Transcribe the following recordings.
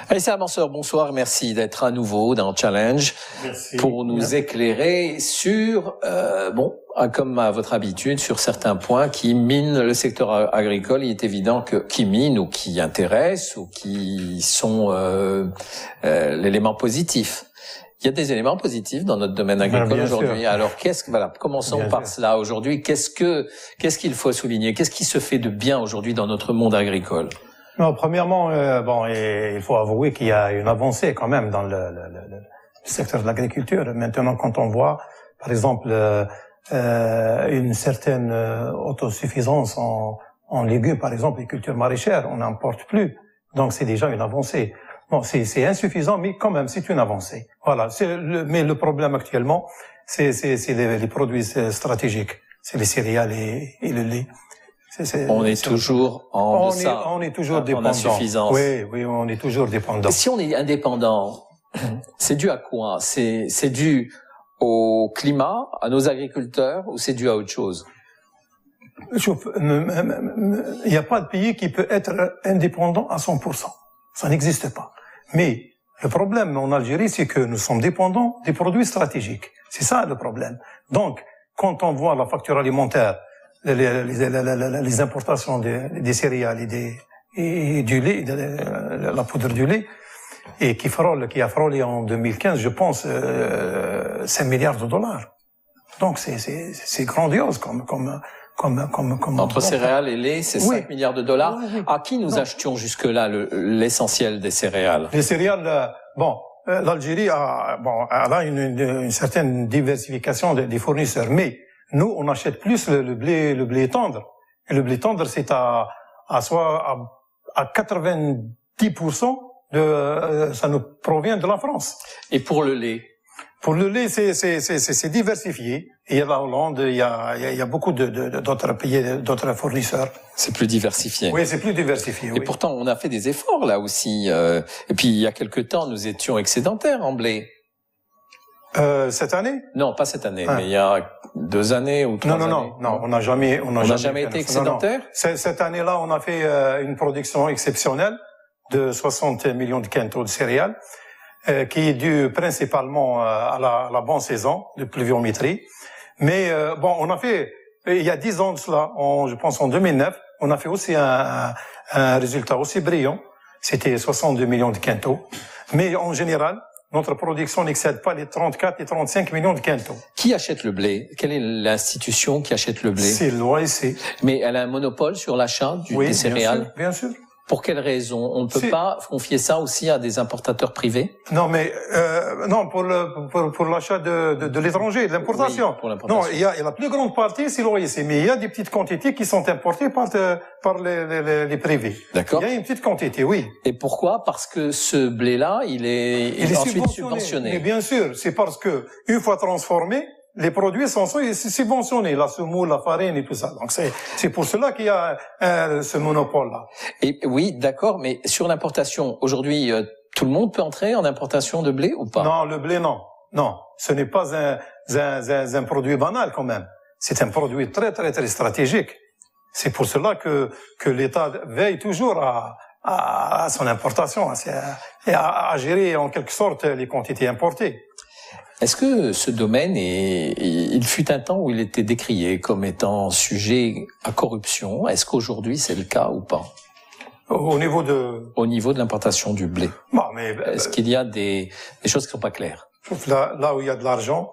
Aïssa Amanseur, bonsoir, merci d'être à nouveau dans Challenge. Merci. Pour nous éclairer sur, comme à votre habitude, sur certains points qui minent le secteur agricole. Il est évident que qui minent ou qui intéressent ou qui sont l'élément positif. Il y a des éléments positifs dans notre domaine agricole aujourd'hui. Alors, commençons par cela aujourd'hui. Qu'est-ce qu'il faut souligner? Qu'est-ce qui se fait de bien aujourd'hui dans notre monde agricole? Non, premièrement, il faut avouer qu'il y a une avancée quand même dans le secteur de l'agriculture. Maintenant, quand on voit, par exemple, une certaine autosuffisance en légumes, par exemple, les cultures maraîchères, on n'importe plus. Donc, c'est déjà une avancée. Bon, c'est insuffisant, mais quand même, c'est une avancée. Voilà. Mais le problème actuellement, c'est les produits stratégiques. C'est les céréales et le lait. On est toujours en deçà. On est toujours dépendant. En insuffisance. Oui, on est toujours dépendant. Et si on est indépendant, c'est dû à quoi? C'est dû au climat, à nos agriculteurs, ou c'est dû à autre chose? Il n'y a pas de pays qui peut être indépendant à 100%. Ça n'existe pas. Mais le problème en Algérie, c'est que nous sommes dépendants des produits stratégiques. C'est ça le problème. Donc, quand on voit la facture alimentaire, les importations des céréales et du lait, la poudre du lait, et qui a frôlé en 2015, je pense, 5 milliards de dollars. Donc c'est grandiose comme entre céréales et lait, c'est 5 milliards de dollars. Oui. À qui nous achetions jusque-là l'essentiel des céréales? Les céréales, l'Algérie a une certaine diversification des fournisseurs, mais nous, on achète plus le blé tendre. Et le blé tendre, c'est à 90% ça nous provient de la France. Et pour le lait? Pour le lait, c'est diversifié. Il y a la Hollande, il y a beaucoup d'autres pays, d'autres fournisseurs. C'est plus diversifié. Oui, c'est plus diversifié. Et pourtant, on a fait des efforts là aussi. Et puis, il y a quelque temps, nous étions excédentaires en blé. Cette année? Non, pas cette année, mais il y a 2 années ou 3 années. Non, on n'a jamais été excédentaire. Cette année-là, on a fait une production exceptionnelle de 60 millions de quintaux de céréales, qui est due principalement à la bonne saison de pluviométrie. Mais on a fait, il y a 10 ans de cela, je pense en 2009, on a fait aussi un résultat aussi brillant. C'était 62 millions de quintaux. Mais en général, notre production n'excède pas les 34 et 35 millions de quintaux. Qui achète le blé? Quelle est l'institution qui achète le blé? C'est l'OAC. Mais elle a un monopole sur l'achat des céréales? Bien sûr. Pour quelle raison? On ne peut pas confier ça aussi à des importateurs privés? Non, mais pour l'achat de l'étranger, de l'importation. Oui, pour l'importation. Non, il y a la plus grande partie, c'est l'OAC, mais il y a des petites quantités qui sont importées par les privés. D'accord. Il y a une petite quantité, oui. Et pourquoi? Parce que ce blé-là, il est ensuite subventionné. Mais bien sûr, c'est parce que une fois transformé, les produits sont subventionnés, la semoule, la farine et tout ça. Donc c'est pour cela qu'il y a ce monopole-là. Et oui, d'accord, mais sur l'importation, aujourd'hui, tout le monde peut entrer en importation de blé ou pas? Non, le blé, non. Non, ce n'est pas un produit banal quand même. C'est un produit très, très, très stratégique. C'est pour cela que l'État veille toujours à son importation et à gérer en quelque sorte les quantités importées. Est-ce que ce domaine il fut un temps où il était décrié comme étant sujet à corruption? Est-ce qu'aujourd'hui c'est le cas ou pas? Au niveau de l'importation du blé. Est-ce qu'il y a des choses qui sont pas claires? Là où il y a de l'argent,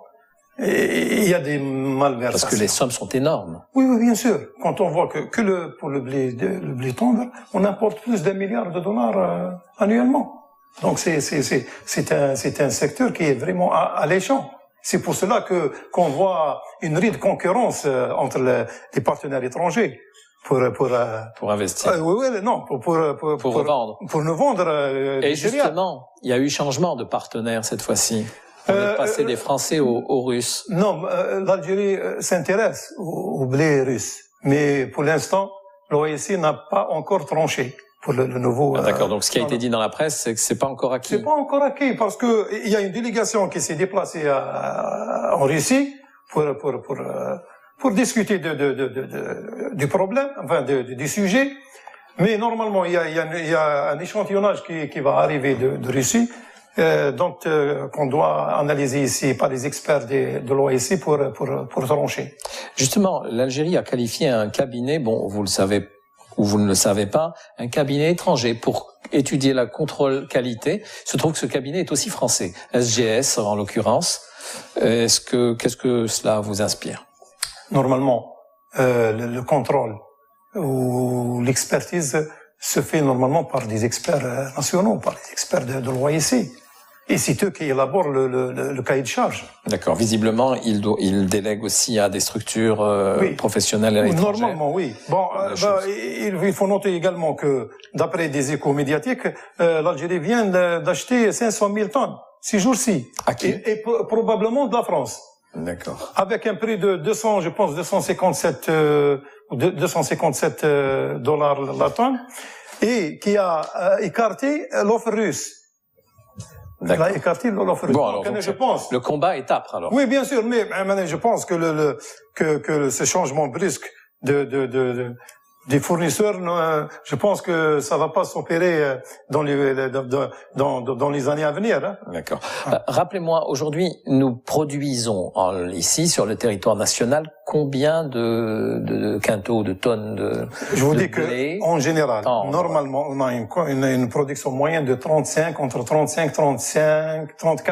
il y a des malversations. Parce que les sommes sont énormes. Oui, bien sûr. Quand on voit que pour le blé tendre, on importe plus d'1 milliard de dollars annuellement. Donc c'est un secteur qui est vraiment alléchant. C'est pour cela qu'on voit une rude concurrence entre les partenaires étrangers pour investir. Pour revendre. Pour nous vendre et justement, il y a eu changement de partenaire cette fois-ci. On est passé des Français aux Russes. Non, l'Algérie s'intéresse au blé russe, mais pour l'instant, l'OAC n'a pas encore tranché. Pour le nouveau. D'accord. Donc, ce qui a été dit dans la presse, c'est que c'est pas encore acquis. C'est pas encore acquis parce que il y a une délégation qui s'est déplacée en Russie pour discuter du problème, enfin du sujet. Mais normalement, il y a un échantillonnage qui va arriver de Russie, donc qu'on doit analyser ici par les experts de l'OASI pour trancher. Justement, l'Algérie a qualifié un cabinet, bon, vous le savez ou vous ne le savez pas, un cabinet étranger pour étudier la contrôle qualité. Il se trouve que ce cabinet est aussi français, SGS en l'occurrence. Qu'est-ce que cela vous inspire? Normalement, le contrôle ou l'expertise se fait normalement par des experts nationaux, par des experts de l'OASI. Et c'est eux qui élaborent le cahier de charge. D'accord. Visiblement, ils délèguent aussi à des structures oui. professionnelles à l'étranger. Normalement, oui. Bon, il faut noter également que, d'après des échos médiatiques, l'Algérie vient d'acheter 500 000 tonnes ces jours-ci. Et probablement de la France. D'accord. Avec un prix de 257 dollars la tonne, et qui a écarté l'offre russe. D'accord. Il a écarté l'offre russe. Bon, alors, je pense. Le combat est âpre, alors. Oui, bien sûr, mais je pense que ce changement brusque des fournisseurs, je pense que ça va pas s'opérer dans les années à venir. Hein. D'accord. Rappelez-moi, aujourd'hui, nous produisons ici, sur le territoire national, combien de quintaux, de tonnes de Je vous dis blé que, en général, normalement, on a une production moyenne de 34,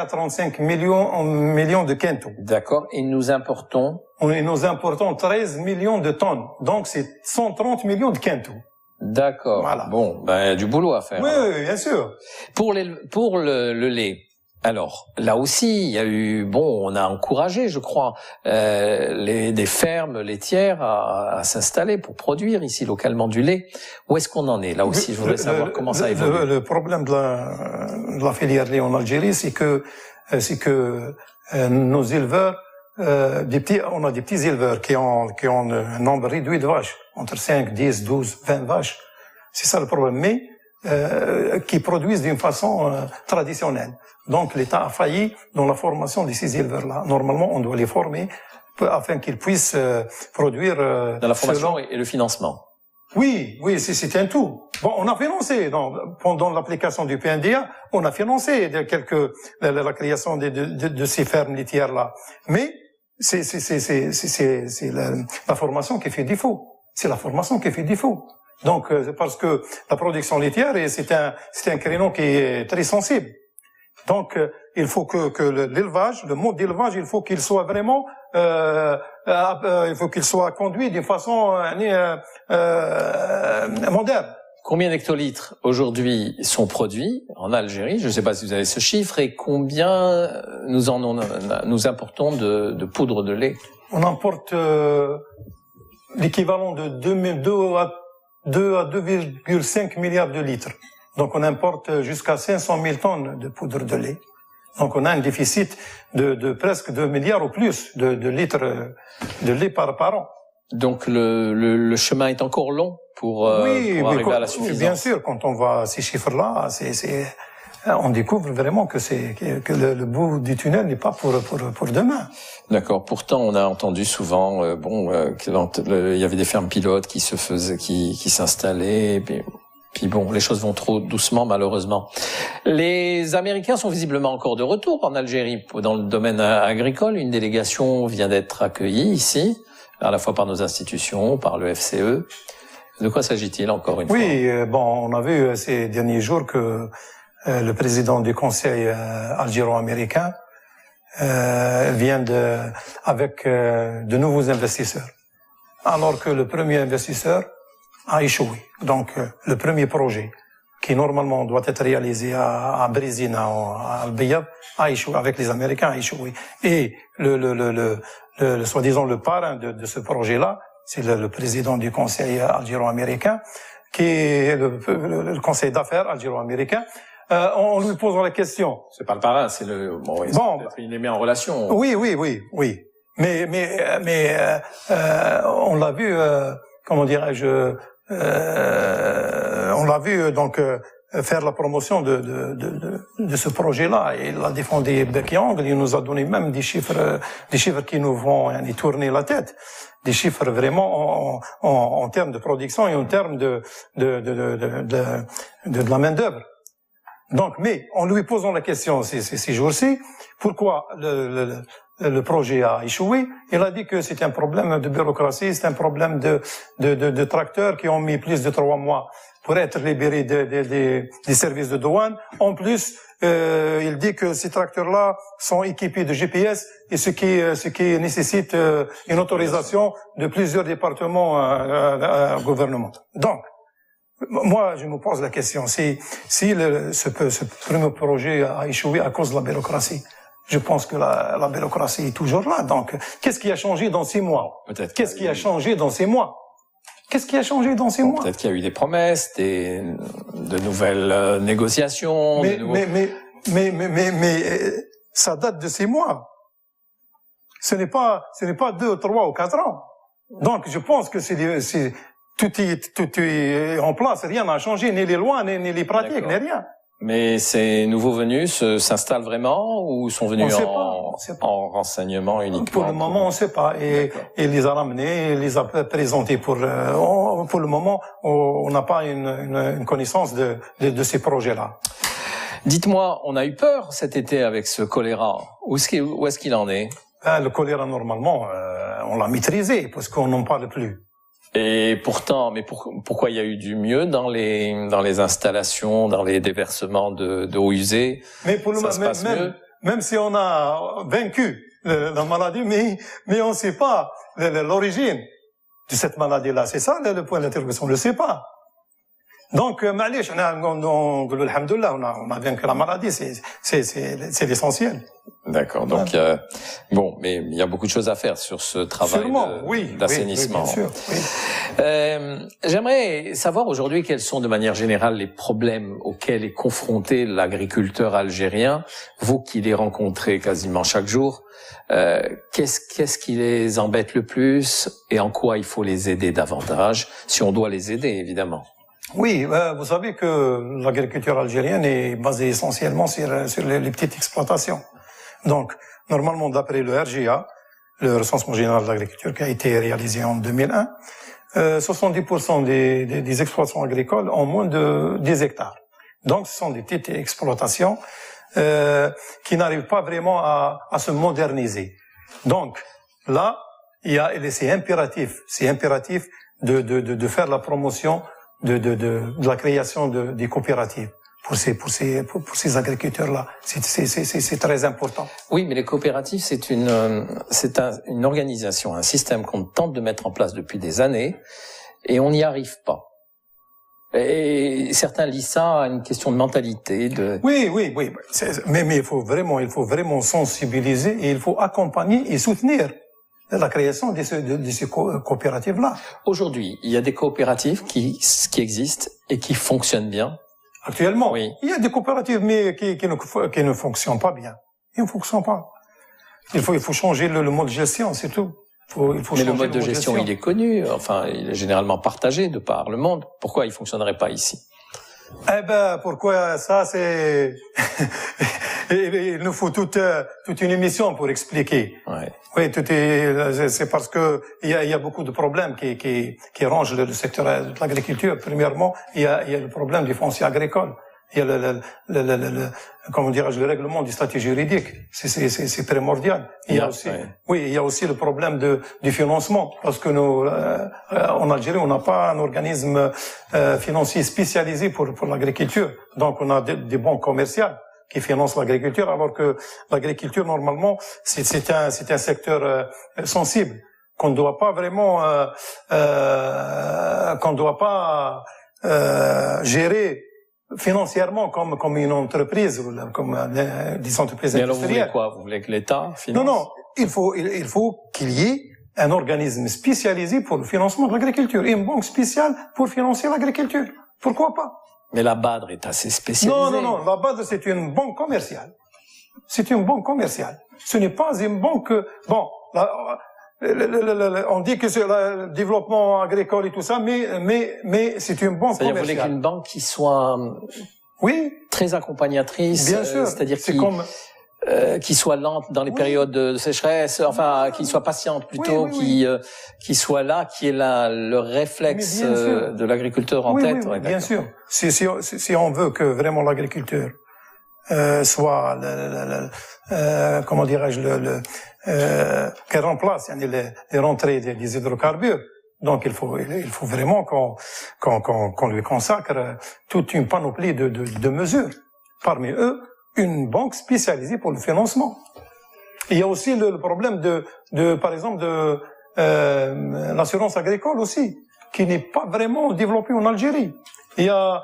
35 millions de quintaux. D'accord. Et nous importons? Et nous importons 13 millions de tonnes. Donc, c'est 130 millions de quintaux. D'accord. Voilà. Bon, du boulot à faire. Oui, oui, bien sûr. Pour le lait. Alors, là aussi, il y a eu, on a encouragé, je crois, des fermes laitières à s'installer pour produire ici localement du lait. Où est-ce qu'on en est? Là aussi, je voudrais savoir comment ça évolue. Le problème de la filière lait en Algérie, c'est que nos éleveurs, on a des petits éleveurs qui ont un nombre réduit de vaches, entre 5, 10, 12, 20 vaches. C'est ça le problème. Mais, qui produisent d'une façon traditionnelle. Donc l'État a failli dans la formation de ces éleveurs-là. Normalement, on doit les former afin qu'ils puissent produire... dans la formation et le financement. Oui, c'est un tout. Bon, on a financé, pendant l'application du PNDA, on a financé la création de ces fermes laitières-là. Mais c'est la formation qui fait défaut. C'est la formation qui fait défaut. Donc, c'est parce que la production laitière, c'est un créneau qui est très sensible. Donc, il faut que l'élevage, le mode d'élevage, il faut qu'il soit vraiment, il faut qu'il soit conduit d'une façon moderne. Combien d'hectolitres aujourd'hui sont produits en Algérie? Je ne sais pas si vous avez ce chiffre, et combien nous importons de poudre de lait? On importe l'équivalent de 2 à 2,5 milliards de litres. Donc on importe jusqu'à 500 000 tonnes de poudre de lait. Donc on a un déficit de presque 2 milliards ou plus de litres de lait par an. Donc le chemin est encore long pour arriver à la suffisance. Bien sûr, quand on voit ces chiffres-là, on découvre vraiment que le bout du tunnel n'est pas pour demain. D'accord. Pourtant, on a entendu souvent, il y avait des fermes pilotes qui s'installaient. Puis bon, les choses vont trop doucement, malheureusement. Les Américains sont visiblement encore de retour en Algérie dans le domaine agricole. Une délégation vient d'être accueillie ici, à la fois par nos institutions, par le FCE. De quoi s'agit-il encore une fois? Oui, on a vu ces derniers jours que le président du Conseil algéro-américain vient avec de nouveaux investisseurs, alors que le premier investisseur a échoué. Donc, le premier projet qui normalement doit être réalisé à Brézina, à Al-Bayab, a échoué, avec les Américains, a échoué. Et soi-disant le parrain de ce projet-là, c'est le président du Conseil algéro-américain, qui est le Conseil d'affaires algéro-américain. On lui pose la question. C'est pas le parrain, c'est il les met en relation. Oui. Mais on l'a vu, comment dirais-je, on l'a vu donc faire la promotion de ce projet-là. Et il a défendu bec et ongle. Il nous a donné même des chiffres qui nous vont tourner la tête. Des chiffres vraiment en termes de production et en termes de la main-d'œuvre. Donc, mais en lui posant la question ces jours-ci, pourquoi le projet a échoué, il a dit que c'est un problème de bureaucratie, c'est un problème de tracteurs qui ont mis plus de 3 mois pour être libérés des services de douane. En plus, il dit que ces tracteurs-là sont équipés de GPS et ce qui nécessite une autorisation de plusieurs départements gouvernementaux. Donc, moi, je me pose la question, si ce premier projet a échoué à cause de la bureaucratie, je pense que la bureaucratie est toujours là. Donc, qu'est-ce qui a changé dans 6 mois? Qu'est-ce qui a changé dans 6 mois? Qu'est-ce qui a changé dans 6 mois? Peut-être qu'il y a eu des promesses, de nouvelles négociations. Mais ça date de 6 mois. Ce n'est pas 2, 3 ou 4 ans. Donc, je pense que tout est en place, rien n'a changé, ni les lois, ni les pratiques, ni rien. Mais ces nouveaux venus s'installent vraiment ou sont venus en renseignement uniquement? Pour le moment, on ne sait pas. Et il les a ramenés, il les a présentés pour le moment, on n'a pas une connaissance de ces projets-là. Dites-moi, on a eu peur cet été avec ce choléra. Où est-ce qu'il en est? Le choléra, normalement, on l'a maîtrisé parce qu'on n'en parle plus. Et pourtant, pourquoi il y a eu du mieux dans les installations, dans les déversements d'eau usée? Mais pour même si on a vaincu la maladie, mais on ne sait pas l'origine de cette maladie-là. C'est ça le point d'interrogation, on ne le sait pas. Donc, معليش, alhamdoulilah, on a vaincu la maladie, c'est l'essentiel. D'accord. Donc, bon, mais il y a beaucoup de choses à faire sur ce travail d'assainissement. Oui, bien sûr. Oui. J'aimerais savoir aujourd'hui quels sont de manière générale les problèmes auxquels est confronté l'agriculteur algérien, vous qui les rencontrez quasiment chaque jour. Qu'est-ce qui les embête le plus et en quoi il faut les aider davantage, si on doit les aider, évidemment? Oui, vous savez que l'agriculture algérienne est basée essentiellement sur les petites exploitations. Donc, normalement, d'après le RGA, le recensement général de l'agriculture qui a été réalisé en 2001, 70% des exploitations agricoles ont moins de 10 hectares. Donc, ce sont des petites exploitations qui n'arrivent pas vraiment à se moderniser. Donc, là, c'est impératif de faire la promotion de la création des coopératives pour ces agriculteurs-là. C'est très important. Oui, mais les coopératives, c'est une organisation, un système qu'on tente de mettre en place depuis des années et on n'y arrive pas. Et certains lisent ça à une question de mentalité, Oui. Mais il faut vraiment sensibiliser et il faut accompagner et soutenir la création de ces coopératives-là. Aujourd'hui, il y a des coopératives qui existent et qui fonctionnent bien. Actuellement, oui. Il y a des coopératives mais qui ne fonctionnent pas bien. Ils ne fonctionnent pas. Il faut changer le mode de gestion, c'est tout. Mais le mode de gestion, il est connu. Enfin, il est généralement partagé de par le monde. Pourquoi il fonctionnerait pas ici? Pourquoi ça, c'est... Il nous faut toute une émission pour expliquer. Ouais. Oui, c'est parce que il y a beaucoup de problèmes qui rongent le secteur de l'agriculture. Premièrement, il y a le problème du foncier agricole. Il y a le règlement du statut juridique. C'est primordial. Il y a aussi, il y a aussi le problème du financement. Parce que nous, en Algérie, on n'a pas un organisme financier spécialisé pour l'agriculture. Donc, on a des banques commerciales qui financent l'agriculture, alors que l'agriculture, normalement, c'est un secteur sensible, qu'on ne doit pas vraiment, gérer financièrement comme une entreprise ou comme des entreprises industrielles. Mais alors vous voulez quoi? Vous voulez que l'État finance? Non, il faut qu'il y ait un organisme spécialisé pour le financement de l'agriculture et une banque spéciale pour financer l'agriculture. Pourquoi pas? Mais la BADR est assez spécialisée. Non, la BADR c'est une banque commerciale. C'est une banque commerciale. Ce n'est pas une banque. Bon, on dit que c'est le développement agricole et tout ça, mais c'est une banque commerciale. C'est-à-dire vous voulez qu'une banque Oui. Très accompagnatrice. Bien sûr. C'est-à-dire qui soit lente dans les oui. périodes de sécheresse, enfin, qui soit patiente plutôt, oui. qui soit là, qui est là, le réflexe de l'agriculteur en tête. Oui, bien sûr. Si on veut que vraiment l'agriculteur soit comment dirais-je qu'elle remplace les rentrées des hydrocarbures. Donc il faut vraiment qu'on lui consacre toute une panoplie de mesures. Parmi eux, une banque spécialisée pour le financement. Il y a aussi le problème par exemple de l'assurance agricole aussi, qui n'est pas vraiment développée en Algérie. Il y a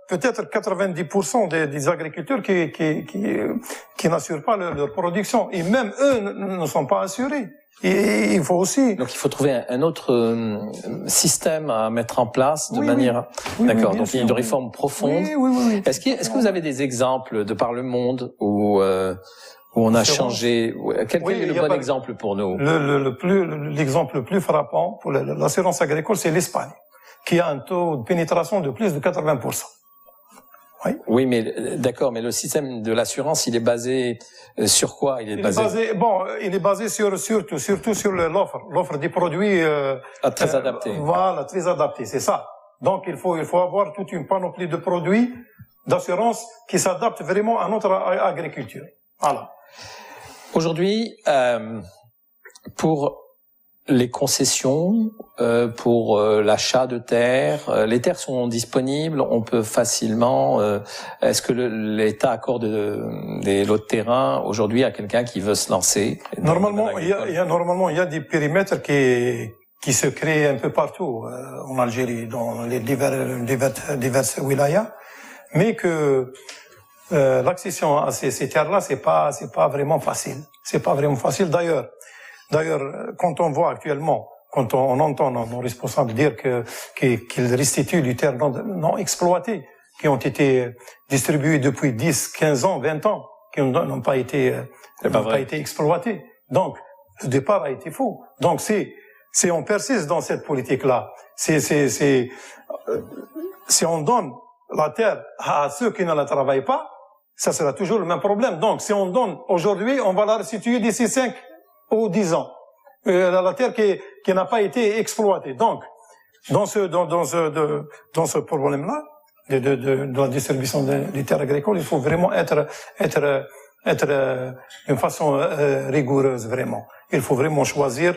peut-être 90% des agriculteurs qui n'assurent pas leur production, et même eux ne sont pas assurés. Et il faut aussi. Donc il faut trouver un autre système à mettre en place de manière. D'accord. Donc il y a une réforme profonde. Oui. Est-ce que vous avez des exemples de par le monde où on a changé? Quel est le bon exemple pour nous? L'exemple le plus frappant pour l'assurance agricole, c'est l'Espagne, qui a un taux de pénétration de plus de 80%. Oui, mais d'accord, mais le système de l'assurance, il est basé sur quoi? Il est basé surtout sur l'offre des produits très adaptés. Voilà, très adaptés, c'est ça. Donc il faut avoir toute une panoplie de produits d'assurance qui s'adaptent vraiment à notre agriculture. Voilà. Aujourd'hui, pour les concessions, pour l'achat de terres, les terres sont disponibles, on peut facilement. Est-ce que l'État accorde des lots de terrain aujourd'hui à quelqu'un qui veut se lancer? Normalement, il y a des périmètres qui se créent un peu partout en Algérie, dans les diverses wilayas, mais que l'accession à ces terres-là, c'est pas vraiment facile. C'est pas vraiment facile. D'ailleurs, quand on voit actuellement, quand on entend nos responsables dire qu'ils restituent du terre non exploité, qui ont été distribués depuis 10, 15 ans, 20 ans, qui n'ont pas été exploités. Donc, le départ a été faux. Donc, si on persiste dans cette politique-là, si on donne la terre à ceux qui ne la travaillent pas, ça sera toujours le même problème. Donc, si on donne aujourd'hui, on va la restituer d'ici 5 ou 10 ans. La terre qui n'a pas été exploitée. Donc, dans ce problème-là, de la distribution des terres agricoles, il faut vraiment être d'une façon rigoureuse, vraiment. Il faut vraiment choisir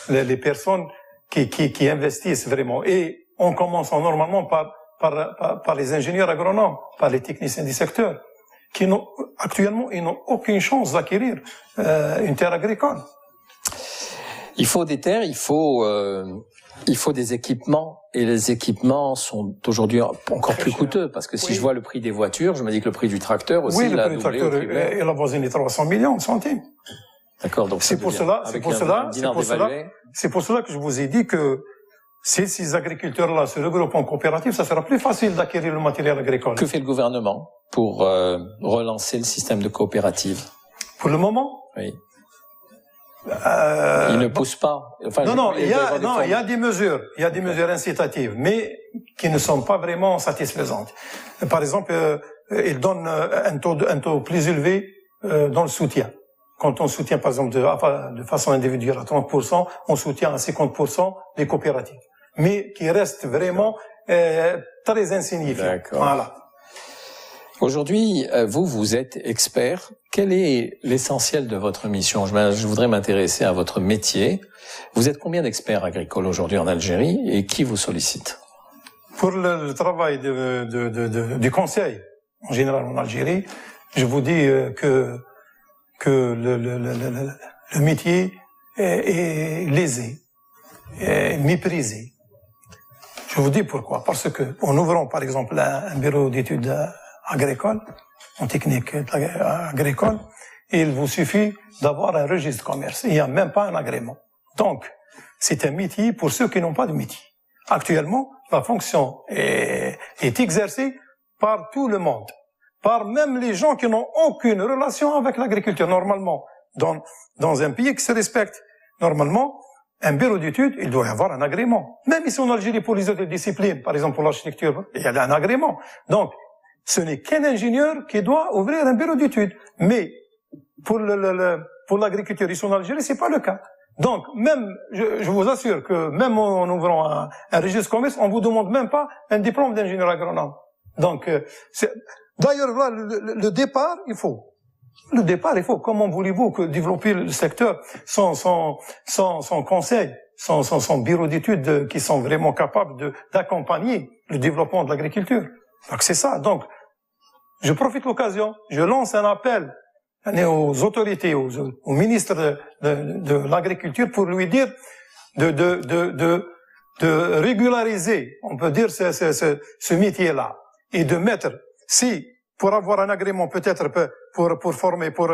les personnes qui investissent vraiment. Et on commence normalement par les ingénieurs agronomes, par les techniciens du secteur, qui actuellement, ils n'ont aucune chance d'acquérir une terre agricole. Il faut des terres, il faut des équipements, et les équipements sont aujourd'hui encore plus coûteux, parce que si je vois le prix des voitures, je me dis que le prix du tracteur aussi, le prix du tracteur est la voisine des 300 millions de centimes. D'accord, donc c'est pour cela que je vous ai dit que si ces agriculteurs-là se regroupent en coopérative, ça sera plus facile d'acquérir le matériel agricole. Que fait le gouvernement pour relancer le système de coopérative? Pour le moment? Oui. Il ne pousse pas. Enfin, il y a des mesures incitatives, mais qui ne sont pas vraiment satisfaisantes. Par exemple, ils donnent un taux plus élevé dans le soutien. Quand on soutient, par exemple, de façon individuelle à 30%, on soutient à 50% les coopératives, mais qui restent vraiment très insignifiants. D'accord. Voilà. Aujourd'hui, vous êtes expert. Quel est l'essentiel de votre mission? Je voudrais m'intéresser à votre métier. Vous êtes combien d'experts agricoles aujourd'hui en Algérie et qui vous sollicite? Pour le travail du conseil, en général en Algérie, je vous dis que le métier est lésé, est méprisé. Je vous dis pourquoi. Parce que en ouvrant, par exemple, un bureau d'études agricole, en technique agricole, il vous suffit d'avoir un registre de commerce. Il n'y a même pas un agrément. Donc, c'est un métier pour ceux qui n'ont pas de métier. Actuellement, la fonction est exercée par tout le monde, par même les gens qui n'ont aucune relation avec l'agriculture. Normalement, dans un pays qui se respecte, normalement, un bureau d'études, il doit y avoir un agrément. Même ici en Algérie, pour les autres disciplines, par exemple pour l'architecture, il y a un agrément. Donc, ce n'est qu'un ingénieur qui doit ouvrir un bureau d'études. Mais pour l'agriculture ici en Algérie, c'est pas le cas. Donc, même, je vous assure que même en ouvrant un registre commerce, on vous demande même pas un diplôme d'ingénieur agronome. Donc, d'ailleurs, voilà, le départ, il faut. Le départ, il faut. Comment voulez-vous que développer le secteur sans conseil, sans bureau d'études qui sont vraiment capables d'accompagner le développement de l'agriculture? Donc, c'est ça. Donc, je profite de l'occasion, je lance un appel aux autorités, au ministre de l'Agriculture pour lui dire de régulariser, on peut dire, ce métier-là, et de mettre, si, pour avoir un agrément, peut-être, pour former, pour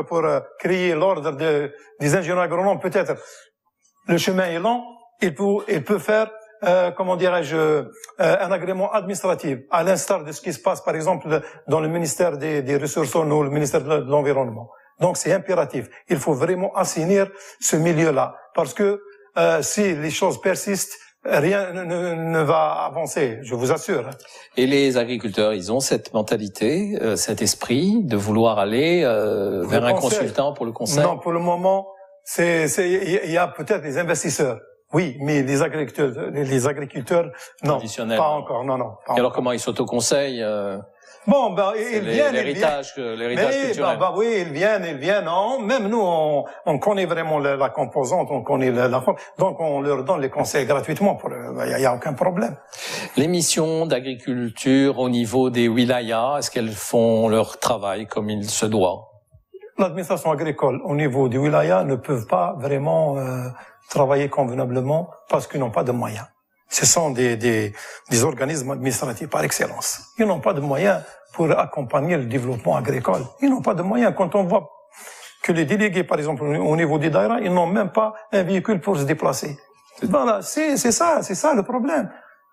créer l'ordre des ingénieurs agronomes, peut-être, le chemin est long, il peut faire, comment dirais-je, un agrément administratif, à l'instar de ce qui se passe, par exemple, dans le ministère des Ressources en eau, le ministère de l'Environnement. Donc, c'est impératif. Il faut vraiment assainir ce milieu-là. Parce que, si les choses persistent, rien ne va avancer, je vous assure. Et les agriculteurs, ils ont cette mentalité, cet esprit de vouloir aller vers un consultant pour le conseil? Non, pour le moment, il y a peut-être des investisseurs. Oui, mais les agriculteurs, non, pas encore, non. Et alors comment ils s'autoconseillent? Bon, ben, ils viennent. L'héritage culturel. Oui, ils viennent. Même nous, on connaît vraiment la composante, on connaît la forme. Donc, on leur donne les conseils gratuitement. Il y a aucun problème. Les missions d'agriculture au niveau des wilayas, est-ce qu'elles font leur travail comme il se doit? L'administration agricole au niveau des wilayas ne peuvent pas vraiment travailler convenablement parce qu'ils n'ont pas de moyens. Ce sont des organismes administratifs par excellence. Ils n'ont pas de moyens pour accompagner le développement agricole. Ils n'ont pas de moyens. Quand on voit que les délégués, par exemple, au niveau des daïras, ils n'ont même pas un véhicule pour se déplacer. Voilà, c'est ça le problème.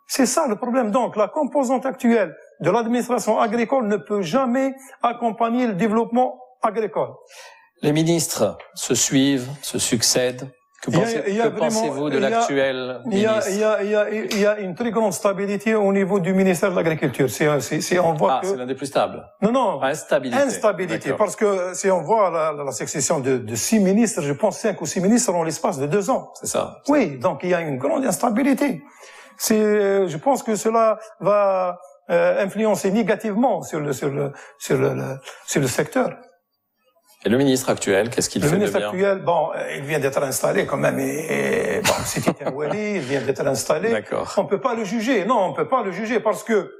C'est ça le problème. Donc, la composante actuelle de l'administration agricole ne peut jamais accompagner le développement agricole. Les ministres se suivent, se succèdent. Que pensez-vous de l'actuel ministre? Il y a une très grande stabilité au niveau du ministère de l'Agriculture. On voit que c'est l'un des plus stables. Non. Instabilité. Parce que si on voit la succession de 6 ministres, je pense 5 ou 6 ministres en l'espace de 2 ans. C'est ça. Oui, donc il y a une grande instabilité. Je pense que cela va influencer négativement sur le secteur. Et le ministre actuel, qu'est-ce qu'il fait de bien? Le ministre actuel, bon, il vient d'être installé quand même. Bon, c'était un wali, il vient d'être installé. D'accord. On peut pas le juger. Non, on peut pas le juger parce que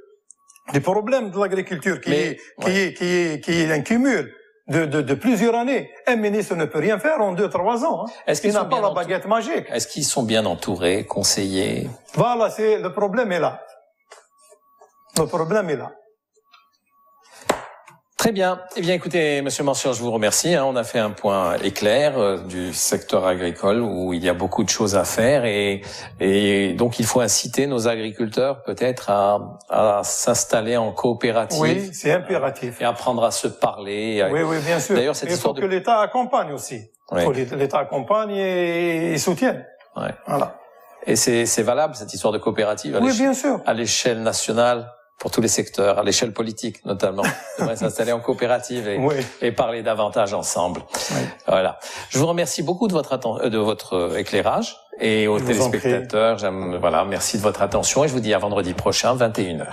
les problèmes de l'agriculture qui est un cumul de plusieurs années. Un ministre ne peut rien faire en 2-3 ans. Hein. Est-ce qu'il n'a pas la baguette magique? Est-ce qu'ils sont bien entourés, conseillés? Voilà, le problème est là. Le problème est là. Très bien. Eh bien, écoutez, Monsieur Mansour, je vous remercie. On a fait un point éclair du secteur agricole où il y a beaucoup de choses à faire et donc il faut inciter nos agriculteurs peut-être à s'installer en coopérative. Oui, c'est impératif. Et apprendre à se parler. Oui, bien sûr. D'ailleurs, il faut que l'État accompagne aussi. Il faut que l'État accompagne et soutienne. Ouais. Voilà. Et c'est valable cette histoire de coopérative bien sûr. À l'échelle nationale. Pour tous les secteurs, à l'échelle politique notamment, on devrait s'installer en coopérative et parler davantage ensemble. Oui. Voilà. Je vous remercie beaucoup de votre éclairage et aux téléspectateurs. Merci de votre attention et je vous dis à vendredi prochain, 21h.